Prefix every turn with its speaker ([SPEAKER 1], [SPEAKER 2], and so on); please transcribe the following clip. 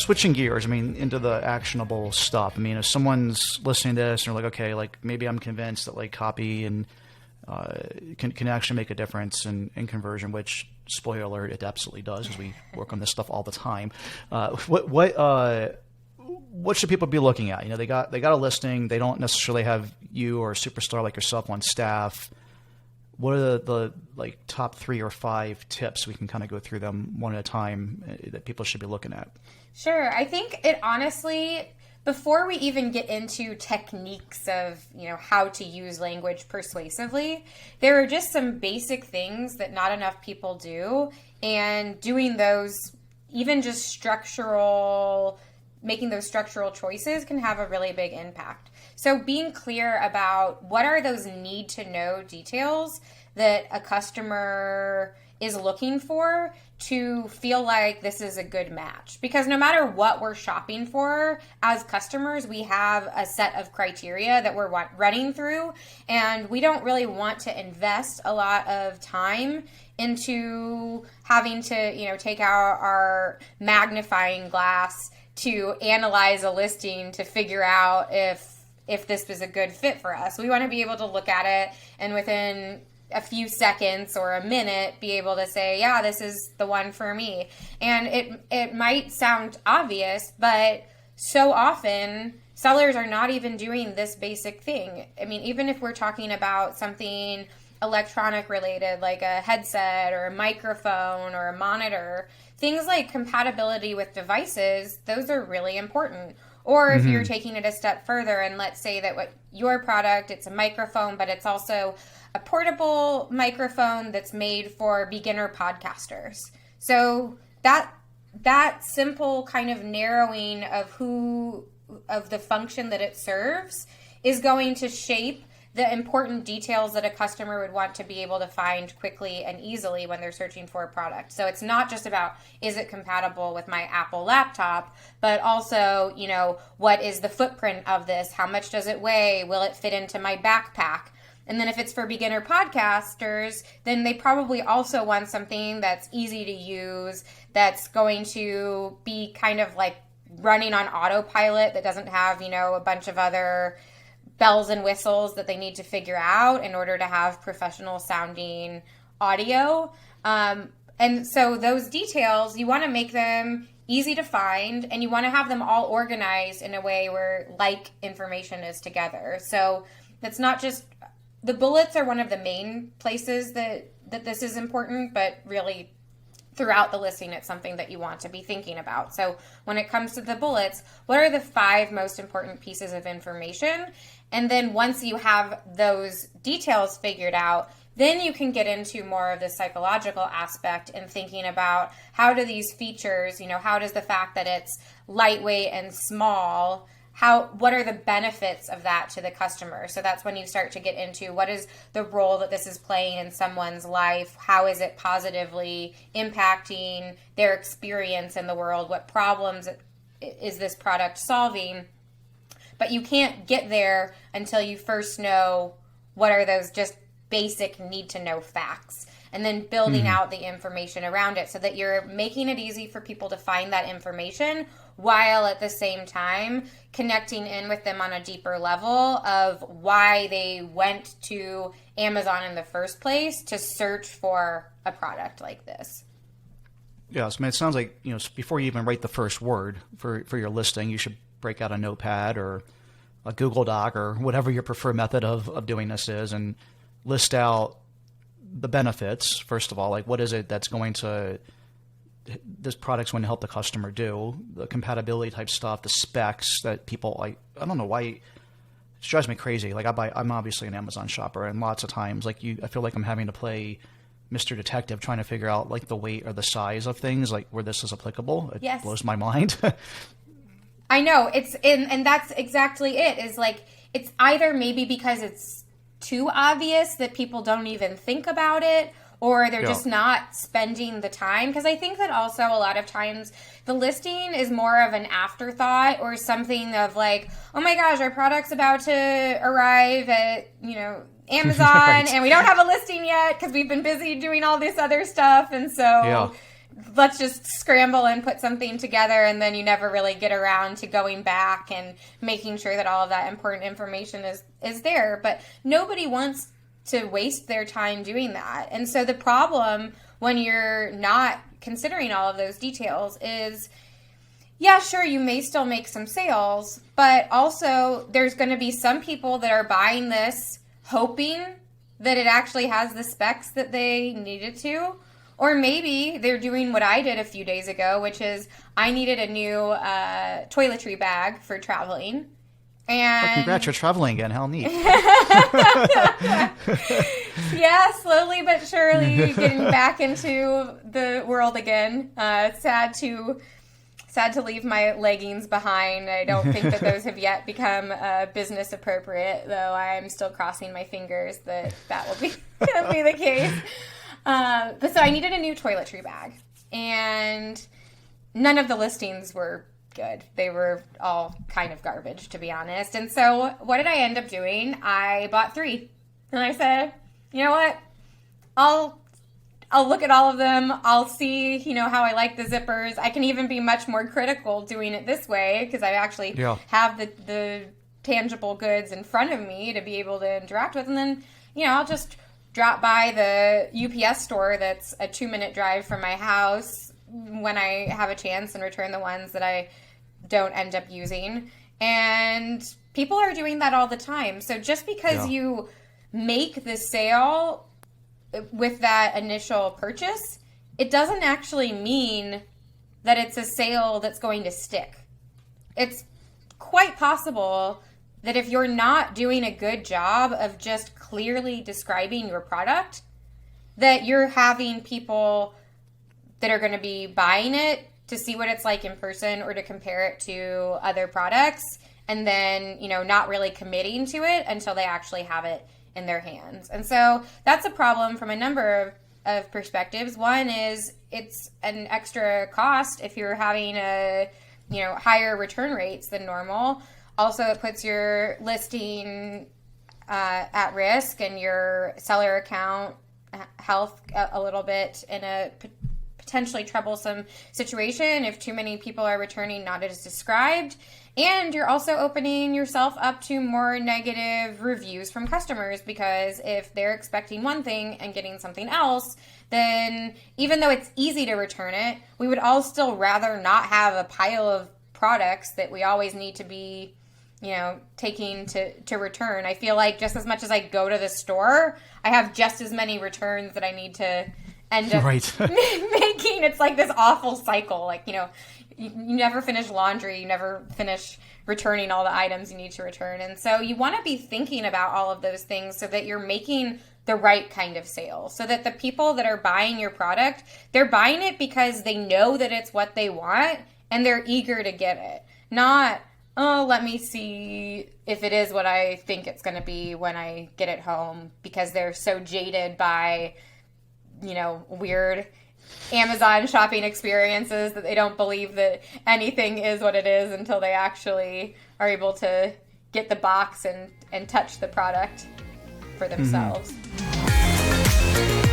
[SPEAKER 1] switching gears, I mean, into the actionable stuff. I mean, if someone's listening to this and they're like, okay, like maybe I'm convinced that like copy and can actually make a difference in conversion, which, spoiler alert, it absolutely does, because we work on this stuff all the time. What should people be looking at? You know, they got a listing. They don't necessarily have you or a superstar like yourself on staff. What are the like top 3 or 5 tips? We can kind of go through them one at a time that people should be looking at.
[SPEAKER 2] Sure. I think it honestly, before we even get into techniques of, you know, how to use language persuasively, there are just some basic things that not enough people do. And doing those, even just making those structural choices can have a really big impact. So being clear about what are those need to know details that a customer is looking for to feel like this is a good match. Because no matter what we're shopping for as customers, we have a set of criteria that we're running through, and we don't really want to invest a lot of time into having to, you know, take out our magnifying glass to analyze a listing to figure out if this was a good fit for us. We want to be able to look at it and within a few seconds or a minute be able to say, yeah, this is the one for me. And it might sound obvious, but so often sellers are not even doing this basic thing. I mean, even if we're talking about something electronic related, like a headset or a microphone or a monitor, things like compatibility with devices, those are really important. Or if you're taking it a step further, and let's say that what your product, it's a microphone, but it's also a portable microphone that's made for beginner podcasters. So that simple kind of narrowing of the function that it serves is going to shape the important details that a customer would want to be able to find quickly and easily when they're searching for a product. So it's not just about, is it compatible with my Apple laptop, but also, you know, what is the footprint of this? How much does it weigh? Will it fit into my backpack? And then if it's for beginner podcasters, then they probably also want something that's easy to use, that's going to be kind of like running on autopilot, that doesn't have, you know, a bunch of other bells and whistles that they need to figure out in order to have professional sounding audio. And so those details, you want to make them easy to find, and you want to have them all organized in a way where like information is together. So that's not just, the bullets are one of the main places that this is important, but really throughout the listing, it's something that you want to be thinking about. So when it comes to the bullets, what are the 5 most important pieces of information? And then once you have those details figured out, then you can get into more of the psychological aspect and thinking about how do these features, you know, how does the fact that it's lightweight and small, what are the benefits of that to the customer? So that's when you start to get into what is the role that this is playing in someone's life? How is it positively impacting their experience in the world? What problems is this product solving? But you can't get there until you first know what are those just basic need to know facts, and then building out the information around it so that you're making it easy for people to find that information while at the same time connecting in with them on a deeper level of why they went to Amazon in the first place to search for a product like this.
[SPEAKER 1] Yes, I mean, it sounds like, you know, before you even write the first word for your listing, you should break out a notepad or a Google Doc or whatever your preferred method of doing this is, and list out the benefits, first of all, like what is it that's going to, this product's going to help the customer do, the compatibility type stuff, the specs that people, I don't know why, it drives me crazy. Like I'm obviously an Amazon shopper, and lots of times like I feel like I'm having to play Mr. Detective trying to figure out like the weight or the size of things, like where this is applicable. It blows my mind.
[SPEAKER 2] I know, and that's exactly it, is like, it's either maybe because it's too obvious that people don't even think about it, or they're just not spending the time. Because I think that also a lot of times the listing is more of an afterthought, or something of like, oh my gosh, our product's about to arrive at, you know, Amazon, right, and we don't have a listing yet because we've been busy doing all this other stuff. And so let's just scramble and put something together, and then you never really get around to going back and making sure that all of that important information is there. But nobody wants to waste their time doing that. And so the problem when you're not considering all of those details is, yeah, sure, you may still make some sales, but also there's going to be some people that are buying this hoping that it actually has the specs that they needed to. Or maybe they're doing what I did a few days ago, which is I needed a new toiletry bag for traveling. And
[SPEAKER 1] well, congrats, you're traveling again. How neat.
[SPEAKER 2] Yeah, slowly but surely getting back into the world again. Sad to leave my leggings behind. I don't think that those have yet become business appropriate, though I'm still crossing my fingers that will be the case. But so I needed a new toiletry bag, and none of the listings were good. They were all kind of garbage, to be honest. And so what did I end up doing? I bought 3. And I said, you know what? I'll look at all of them. I'll see, how I like the zippers. I can even be much more critical doing it this way because I actually have the tangible goods in front of me to be able to interact with. And then, I'll just drop by the UPS store that's a 2-minute drive from my house when I have a chance and return the ones that I don't end up using. And people are doing that all the time. So just because you make the sale with that initial purchase, it doesn't actually mean that it's a sale that's going to stick. It's quite possible that if you're not doing a good job of just clearly describing your product, that you're having people that are going to be buying it to see what it's like in person or to compare it to other products, and then, not really committing to it until they actually have it in their hands. And so that's a problem from a number of perspectives. One is it's an extra cost if you're having higher return rates than normal. Also, it puts your listing at risk and your seller account health a little bit in a potentially troublesome situation if too many people are returning not as described. And you're also opening yourself up to more negative reviews from customers, because if they're expecting one thing and getting something else, then even though it's easy to return it, we would all still rather not have a pile of products that we always need to be taking to return. I feel like just as much as I go to the store, I have just as many returns that I need to end up making. It's like this awful cycle. Like, you never finish laundry. You never finish returning all the items you need to return. And so you want to be thinking about all of those things so that you're making the right kind of sale, so that the people that are buying your product, they're buying it because they know that it's what they want and they're eager to get it. Not, oh, let me see if it is what I think it's going to be when I get it home, because they're so jaded by, weird Amazon shopping experiences that they don't believe that anything is what it is until they actually are able to get the box and touch the product for themselves. Mm-hmm.